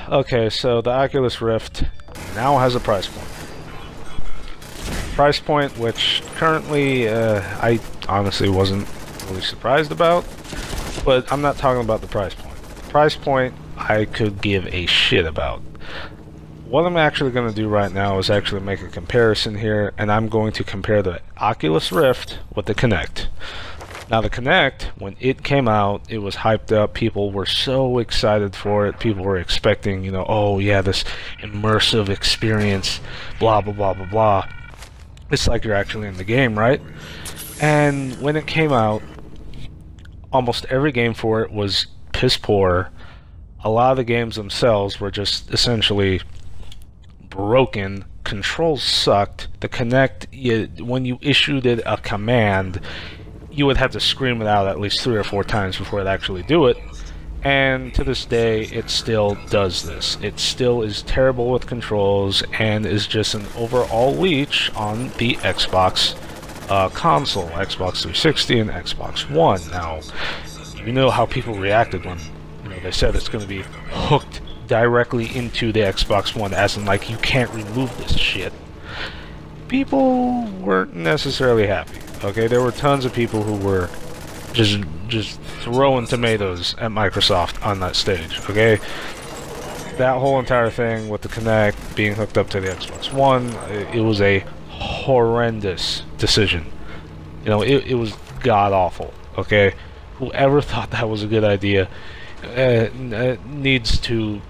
Okay, so the Oculus Rift now has a price point. Price point which currently I honestly wasn't really surprised about, but I'm not talking about the price point. The price point I could give a shit about. What I'm actually going to do right now is actually make a comparison here, and I'm going to compare the Oculus Rift with the Kinect. Now the Kinect, when it came out, it was hyped up. People were so excited for it. People were expecting, you know, oh yeah, this immersive experience, blah blah blah blah blah. It's like you're actually in the game, right? And when it came out, almost every game for it was piss poor. A lot of the games themselves were just essentially broken. Controls sucked. The Kinect, when you issued it a command, you would have to scream it out at least 3 or 4 times before it actually do it. And to this day, it still does this. It still is terrible with controls and is just an overall leech on the Xbox console, Xbox 360 and Xbox One. Now, you know how people reacted when they said it's going to be hooked directly into the Xbox One, as in like you can't remove this shit. People weren't necessarily happy. Okay, there were tons of people who were just throwing tomatoes at Microsoft on that stage. Okay, that whole entire thing with the Kinect being hooked up to the Xbox One, it was a horrendous decision. You know, it was god awful. Okay, whoever thought that was a good idea needs to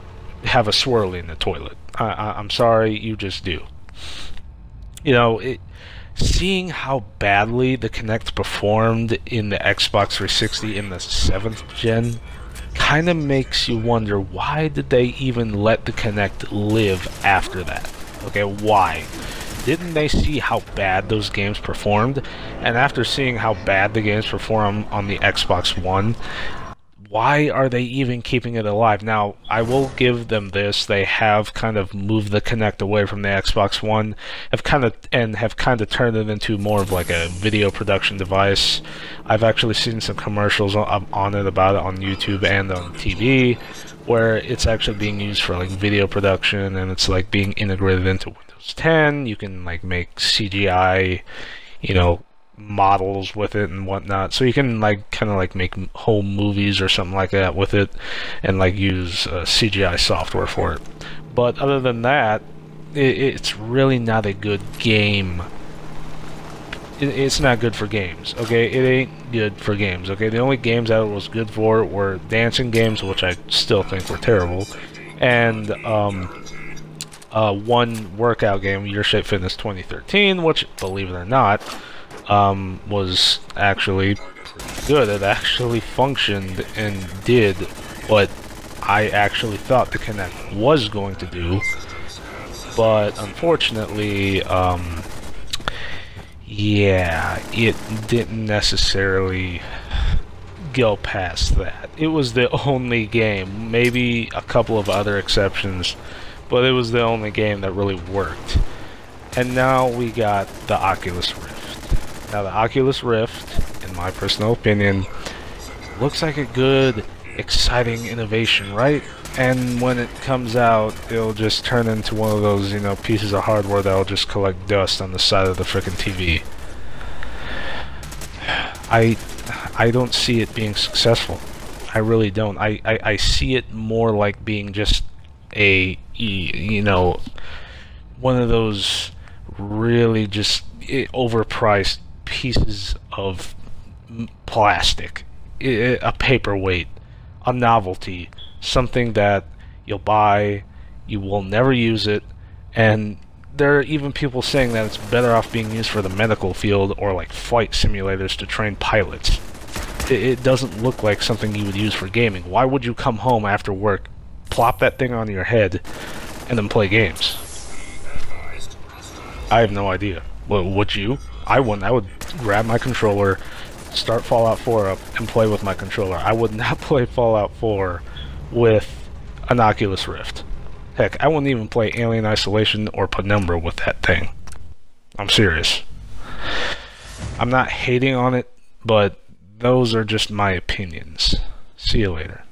have a swirly in the toilet. I'm sorry, you just do. You know, seeing how badly the Kinect performed in the Xbox 360 in the 7th gen kind of makes you wonder, why did they even let the Kinect live after that? Okay, why? Didn't they see how bad those games performed? And after seeing how bad the games perform on the Xbox One, why are they even keeping it alive? Now, I will give them this. They have kind of moved the Kinect away from the Xbox One, have kind of turned it into more of like a video production device. I've actually seen some commercials on it about it on YouTube and on TV, where it's actually being used for like video production, and it's like being integrated into Windows 10. You can like make CGI, you know, models with it and whatnot, so you can like kind of like make home movies or something like that with it, and like use CGI software for it. But other than that, it's really not a good game. It's not good for games. Okay, it ain't good for games. Okay, the only games that it was good for were dancing games, which I still think were terrible, and one workout game, Your Shape Fitness 2013, which, believe it or not, was actually pretty good. It actually functioned and did what I actually thought the Kinect was going to do, but unfortunately, yeah, it didn't necessarily go past that. It was the only game, maybe a couple of other exceptions, but it was the only game that really worked. And now we got the Oculus Rift. Now the Oculus Rift, in my personal opinion, looks like a good, exciting innovation, right? And when it comes out, it'll just turn into one of those, you know, pieces of hardware that'll just collect dust on the side of the frickin' TV. I don't see it being successful. I really don't. I see it more like being just a, you know, one of those really just overpriced pieces of plastic, a paperweight, a novelty, something that you'll buy, you will never use it, and there are even people saying that it's better off being used for the medical field or like flight simulators to train pilots. It doesn't look like something you would use for gaming. Why would you come home after work, plop that thing on your head, and then play games? I have no idea. Would you? I wouldn't. I would grab my controller, start Fallout 4 up, and play with my controller. I would not play Fallout 4 with an Oculus Rift. Heck, I wouldn't even play Alien Isolation or Penumbra with that thing. I'm serious. I'm not hating on it, but those are just my opinions. See you later.